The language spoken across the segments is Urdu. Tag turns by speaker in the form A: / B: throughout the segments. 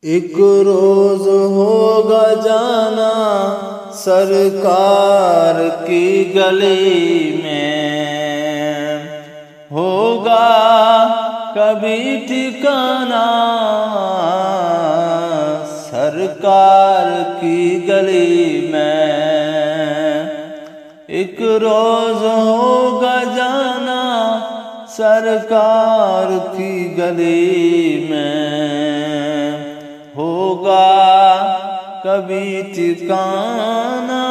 A: ایک روز ہوگا جانا سرکار کی گلی میں، ہوگا کبھی ٹھکانا سرکار کی گلی میں۔ ایک روز ہوگا جانا سرکار کی گلی میں، ہوگا کبھی ٹھکانا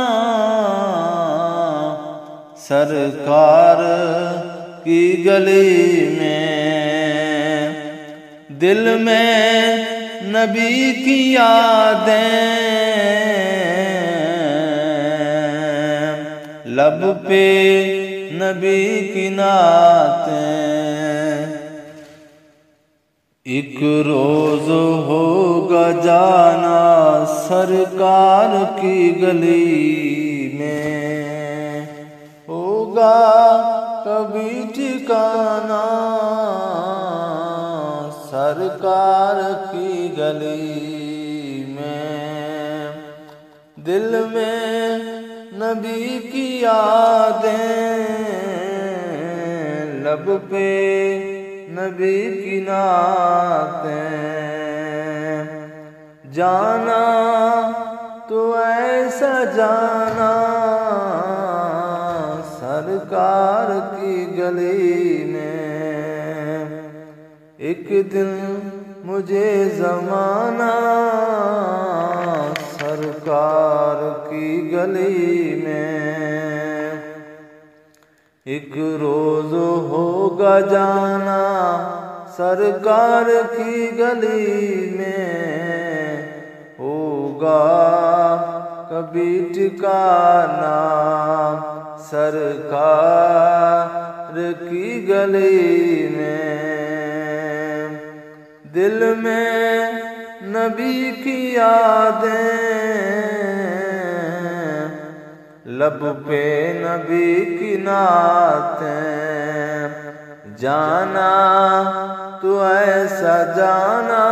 A: سرکار کی گلی میں۔ دل میں نبی کی یادیں، لب پہ نبی کی نعتیں۔ ایک روز ہوگا جانا سرکار کی گلی میں، ہوگا کبھی ٹھکانا سرکار کی گلی میں۔ دل میں نبی کی یادیں، لب پہ نبی کی نعتیں۔ جانا تو ایسا جانا سرکار کی گلی میں، ایک دن مجھے زمانہ سرکار کی گلی میں۔ ایک روز ہوگا جانا سرکار کی گلی میں، ہوگا کبھی ٹھکانا سرکار کی گلی میں۔ دل میں نبی کی یادیں، لب پہ نبی کی نعتیں۔ جانا تو ایسا جانا